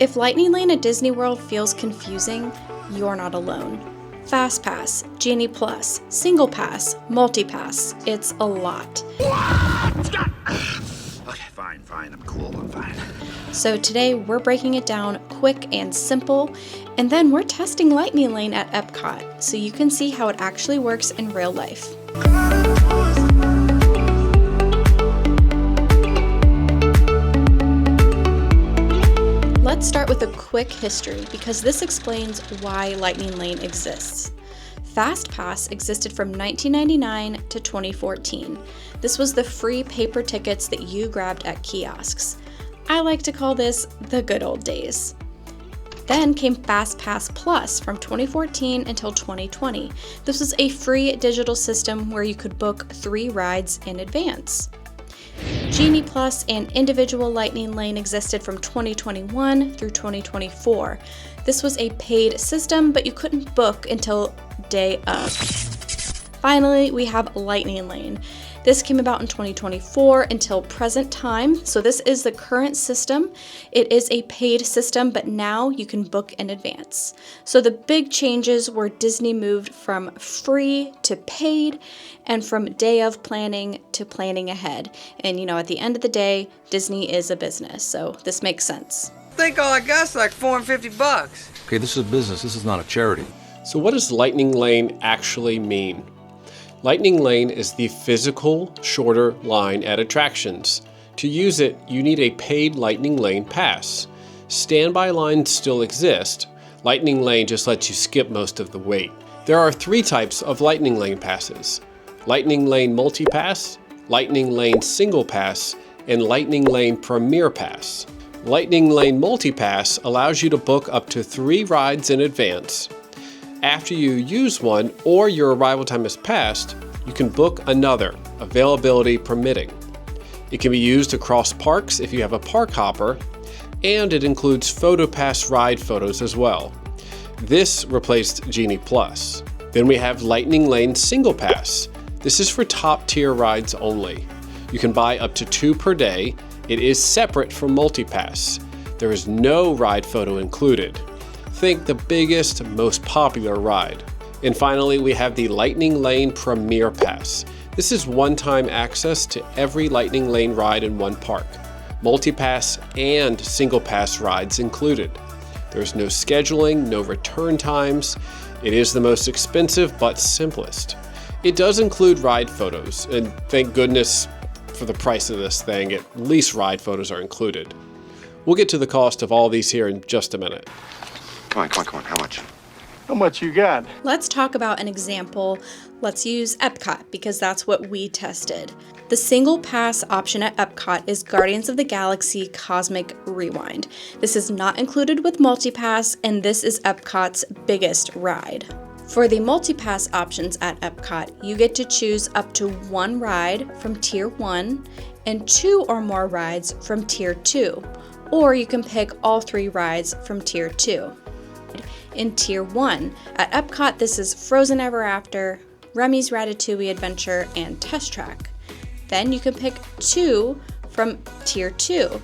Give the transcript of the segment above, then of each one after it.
If Lightning Lane at Disney World feels confusing, you're not alone. FastPass, Genie Plus, Single Pass, Multi-Pass, it's a lot. Okay, fine, I'm cool, I'm fine. So today we're breaking it down quick and simple, and then we're testing Lightning Lane at EPCOT so you can see how it actually works in real life. Let's start with a quick history because this explains why Lightning Lane exists. FastPass existed from 1999 to 2014. This was the free paper tickets that you grabbed at kiosks. I like to call this the good old days. Then came FastPass Plus from 2014 until 2020. This was a free digital system where you could book 3 rides in advance. Genie Plus and individual Lightning Lane existed from 2021 through 2024. This was a paid system, but you couldn't book until day of. Finally, we have Lightning Lane. This came about in 2024 until present time, so this is the current system. It is a paid system, but now you can book in advance. So the big changes were Disney moved from free to paid and from day of planning to planning ahead. And at the end of the day, Disney is a business, so this makes sense. I think all I got's like $450. Okay, this is a business, this is not a charity. So what does Lightning Lane actually mean? Lightning Lane is the physical, shorter line at attractions. To use it, you need a paid Lightning Lane pass. Standby lines still exist. Lightning Lane just lets you skip most of the wait. There are 3 types of Lightning Lane passes: Lightning Lane Multi-Pass, Lightning Lane Single Pass, and Lightning Lane Premier Pass. Lightning Lane Multi-Pass allows you to book up to 3 rides in advance. After you use one or your arrival time has passed, you can book another, availability permitting. It can be used across parks if you have a park hopper, and it includes PhotoPass ride photos as well. This replaced Genie Plus. Then we have Lightning Lane Single Pass. This is for top tier rides only. You can buy up to 2 per day. It is separate from Multi-Pass. There is no ride photo included. Think the biggest, most popular ride. And finally, we have the Lightning Lane Premier Pass. This is one-time access to every Lightning Lane ride in one park. Multi-pass and single pass rides included. There's no scheduling, no return times. It is the most expensive but simplest. It does include ride photos, and thank goodness for the price of this thing, at least ride photos are included. We'll get to the cost of all these here in just a minute. Come on, how much? How much you got? Let's talk about an example. Let's use EPCOT because that's what we tested. The single pass option at EPCOT is Guardians of the Galaxy Cosmic Rewind. This is not included with Multi-Pass, and this is EPCOT's biggest ride. For the Multi-Pass options at EPCOT, you get to choose up to 1 ride from Tier 1 and 2 or more rides from Tier 2, or you can pick all 3 rides from Tier 2. In Tier 1, at EPCOT this is Frozen Ever After, Remy's Ratatouille Adventure, and Test Track. Then you can pick 2 from Tier 2.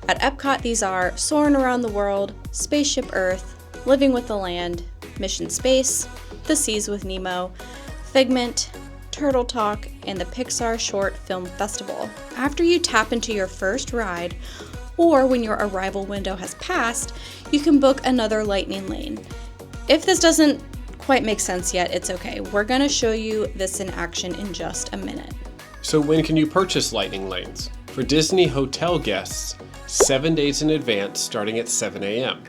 At EPCOT these are Soarin' Around the World, Spaceship Earth, Living with the Land, Mission Space, The Seas with Nemo, Figment, Turtle Talk, and the Pixar Short Film Festival. After you tap into your first ride, or when your arrival window has passed, you can book another Lightning Lane. If this doesn't quite make sense yet, it's okay. We're going to show you this in action in just a minute. So when can you purchase Lightning Lanes? For Disney hotel guests, 7 days in advance starting at 7 a.m.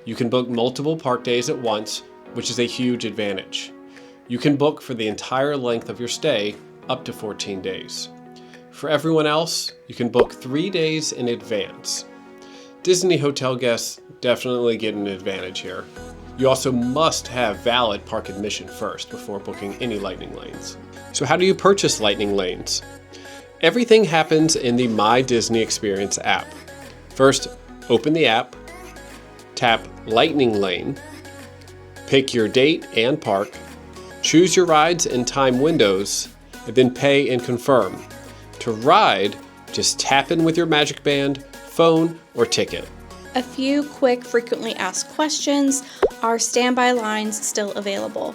You can book multiple park days at once, which is a huge advantage. You can book for the entire length of your stay, up to 14 days. For everyone else, you can book 3 days in advance. Disney hotel guests definitely get an advantage here. You also must have valid park admission first before booking any Lightning Lanes. So how do you purchase Lightning Lanes? Everything happens in the My Disney Experience app. First, open the app, tap Lightning Lane, pick your date and park, choose your rides and time windows, and then pay and confirm. To ride, just tap in with your Magic Band, phone, or ticket. A few quick frequently asked questions. Are standby lines still available?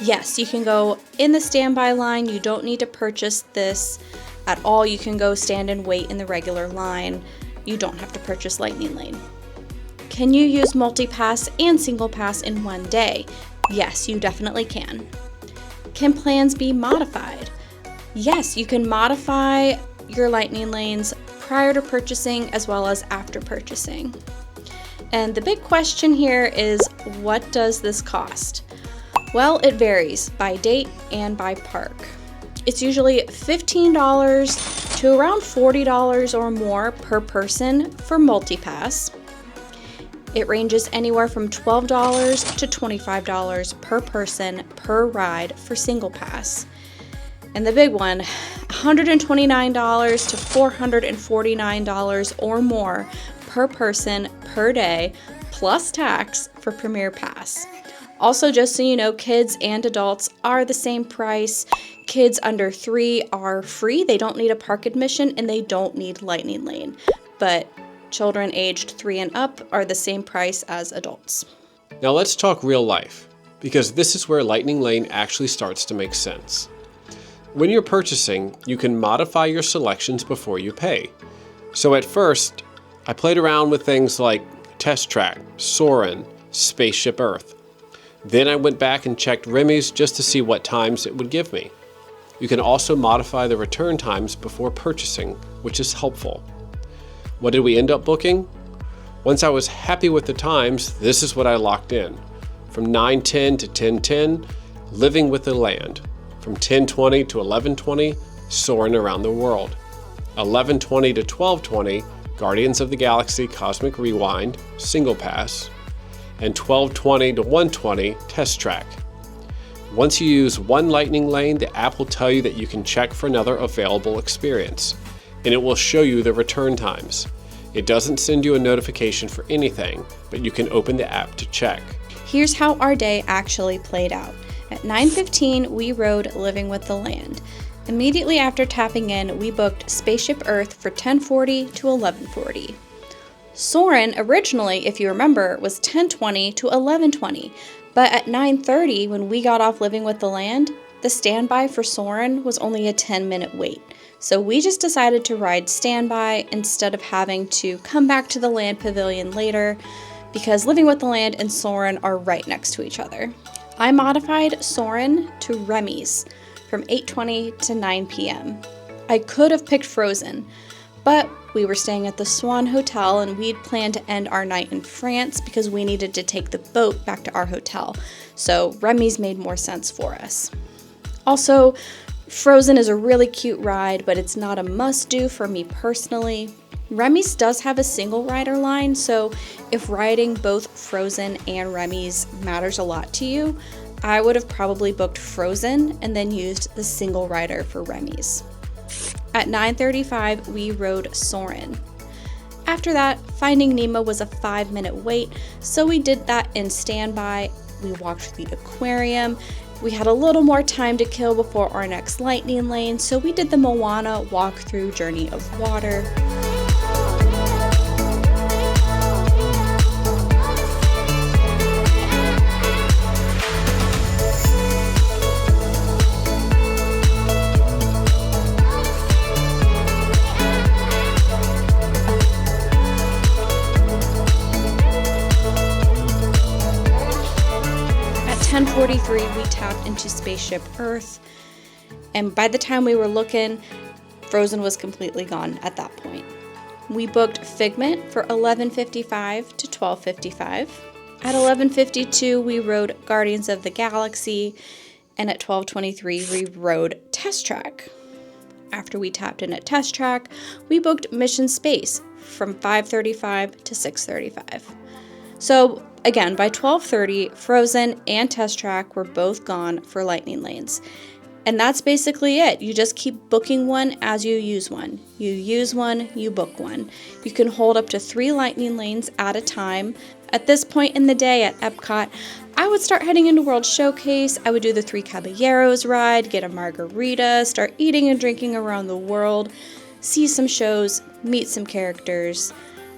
Yes, you can go in the standby line. You don't need to purchase this at all. You can go stand and wait in the regular line. You don't have to purchase Lightning Lane. Can you use multi-pass and single pass in one day? Yes, you definitely can. Can plans be modified? Yes, you can modify your Lightning Lanes prior to purchasing as well as after purchasing. And the big question here is, what does this cost? Well, it varies by date and by park. It's usually $15 to around $40 or more per person for multi-pass. It ranges anywhere from $12 to $25 per person per ride for single pass. And the big one, $129 to $449 or more per person per day, plus tax for Premier Pass. Also, just so you know, kids and adults are the same price. Kids under 3 are free. They don't need a park admission and they don't need Lightning Lane. But children aged 3 and up are the same price as adults. Now let's talk real life, because this is where Lightning Lane actually starts to make sense. When you're purchasing, you can modify your selections before you pay. So at first, I played around with things like Test Track, Soarin', Spaceship Earth. Then I went back and checked Remy's just to see what times it would give me. You can also modify the return times before purchasing, which is helpful. What did we end up booking? Once I was happy with the times, this is what I locked in. From 9:10 to 10:10, Living with the Land. From 10:20 to 11:20, Soarin' Around the World. 11:20 to 12:20, Guardians of the Galaxy Cosmic Rewind, Single Pass. And 12:20 to 1:20, Test Track. Once you use one Lightning Lane, the app will tell you that you can check for another available experience, and it will show you the return times. It doesn't send you a notification for anything, but you can open the app to check. Here's how our day actually played out. At 9:15, we rode Living with the Land. Immediately after tapping in, we booked Spaceship Earth for 10:40 to 11:40. Soarin' originally, if you remember, was 10:20 to 11:20, but at 9:30, when we got off Living with the Land, the standby for Soarin' was only a 10-minute wait. So we just decided to ride standby instead of having to come back to the Land Pavilion later, because Living with the Land and Soarin' are right next to each other. I modified Soarin' to Remy's from 8:20 to 9 p.m. I could have picked Frozen, but we were staying at the Swan Hotel and we'd planned to end our night in France because we needed to take the boat back to our hotel. So Remy's made more sense for us. Also, Frozen is a really cute ride, but it's not a must-do for me personally. Remy's does have a single rider line, so if riding both Frozen and Remy's matters a lot to you, I would have probably booked Frozen and then used the single rider for Remy's. At 9:35, we rode Soarin'. After that, Finding Nemo was a 5-minute wait, so we did that in standby. We walked the aquarium. We had a little more time to kill before our next Lightning Lane, so we did the Moana walk-through Journey of Water. At 10:43, we tapped into Spaceship Earth, and by the time we were looking, Frozen was completely gone at that point. We booked Figment for 11:55 to 12:55. At 11:52, we rode Guardians of the Galaxy, and at 12:23, we rode Test Track. After we tapped in at Test Track, we booked Mission Space from 5:35 to 6:35. So again, by 12:30, Frozen and Test Track were both gone for Lightning Lanes. And that's basically it. You just keep booking one as you use one. You use one, you book one. You can hold up to 3 Lightning Lanes at a time. At this point in the day at EPCOT, I would start heading into World Showcase. I would do the 3 Caballeros ride, get a margarita, start eating and drinking around the world, see some shows, meet some characters.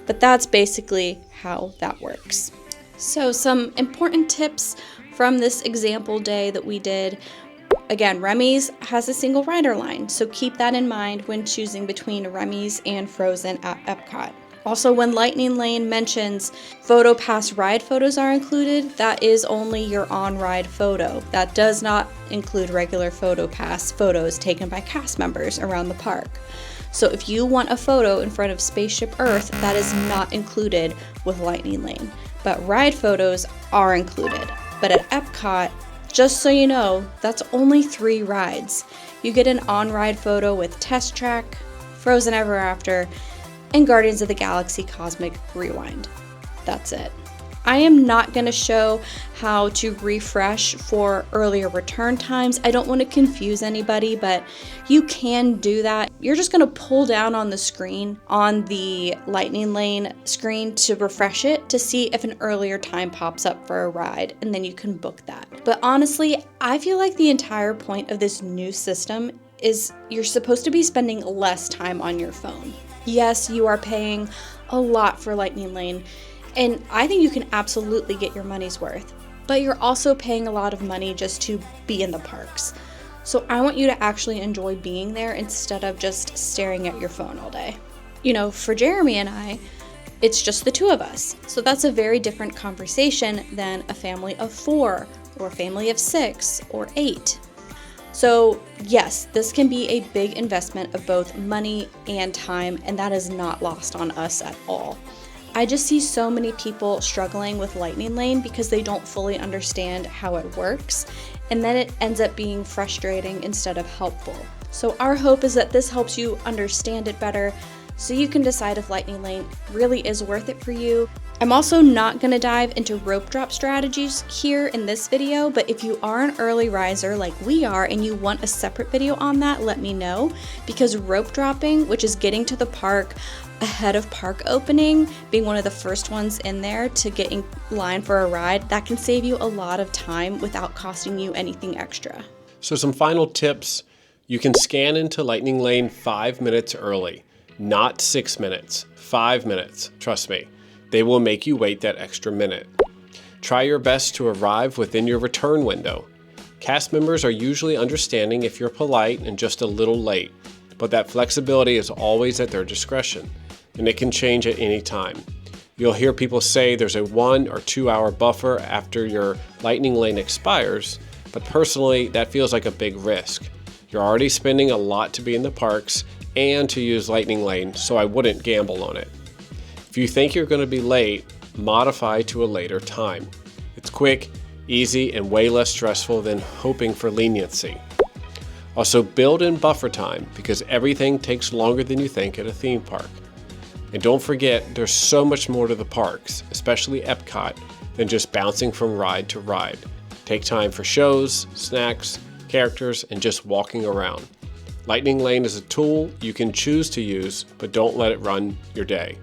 But that's basically how that works. So some important tips from this example day that we did. Again, Remy's has a single rider line, so keep that in mind when choosing between Remy's and Frozen at EPCOT. Also, when Lightning Lane mentions FastPass ride photos are included, that is only your on-ride photo. That does not include regular FastPass photos taken by cast members around the park. So if you want a photo in front of Spaceship Earth, that is not included with Lightning Lane. But ride photos are included. But at EPCOT, just so you know, that's only 3 rides. You get an on-ride photo with Test Track, Frozen Ever After, and Guardians of the Galaxy Cosmic Rewind. That's it. I am not going to show how to refresh for earlier return times. I don't want to confuse anybody, but you can do that. You're just going to pull down on the screen, on the Lightning Lane screen, to refresh it to see if an earlier time pops up for a ride, and then you can book that. But honestly, I feel like the entire point of this new system is you're supposed to be spending less time on your phone. Yes, you are paying a lot for Lightning Lane, and I think you can absolutely get your money's worth, but you're also paying a lot of money just to be in the parks. So I want you to actually enjoy being there instead of just staring at your phone all day. You know, for Jeremy and I, it's just the 2 of us. So that's a very different conversation than a family of 4 or a family of 6 or 8. So yes, this can be a big investment of both money and time, and that is not lost on us at all. I just see so many people struggling with Lightning Lane because they don't fully understand how it works, and then it ends up being frustrating instead of helpful. So our hope is that this helps you understand it better so you can decide if Lightning Lane really is worth it for you. I'm also not going to dive into rope drop strategies here in this video, but if you are an early riser like we are and you want a separate video on that, let me know, because rope dropping, which is getting to the park ahead of park opening, being one of the first ones in there to get in line for a ride, that can save you a lot of time without costing you anything extra. So some final tips. You can scan into Lightning Lane 5 minutes early, not 6 minutes, 5 minutes, trust me. They will make you wait that extra minute. Try your best to arrive within your return window. Cast members are usually understanding if you're polite and just a little late, but that flexibility is always at their discretion, and it can change at any time. You'll hear people say there's a 1 or 2 hour buffer after your Lightning Lane expires, but personally, that feels like a big risk. You're already spending a lot to be in the parks and to use Lightning Lane, so I wouldn't gamble on it. If you think you're going to be late, modify to a later time. It's quick, easy, and way less stressful than hoping for leniency. Also, build in buffer time because everything takes longer than you think at a theme park. And don't forget, there's so much more to the parks, especially EPCOT, than just bouncing from ride to ride. Take time for shows, snacks, characters, and just walking around. Lightning Lane is a tool you can choose to use, but don't let it run your day.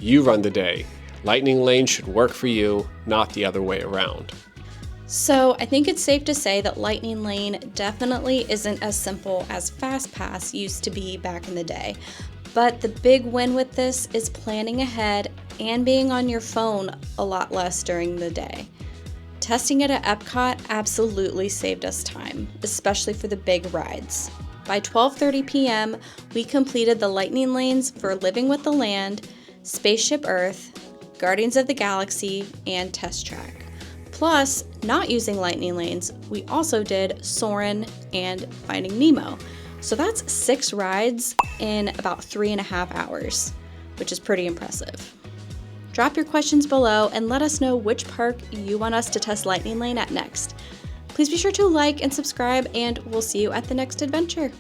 You run the day. Lightning Lane should work for you, not the other way around. So I think it's safe to say that Lightning Lane definitely isn't as simple as FastPass used to be back in the day. But the big win with this is planning ahead and being on your phone a lot less during the day. Testing it at EPCOT absolutely saved us time, especially for the big rides. By 12:30 p.m., we completed the Lightning Lanes for Living with the Land, Spaceship Earth, Guardians of the Galaxy, and Test Track. Plus, not using Lightning Lanes, we also did Soarin' and Finding Nemo. So that's 6 rides in about 3.5 hours, which is pretty impressive. Drop your questions below and let us know which park you want us to test Lightning Lane at next. Please be sure to like and subscribe, and we'll see you at the next adventure.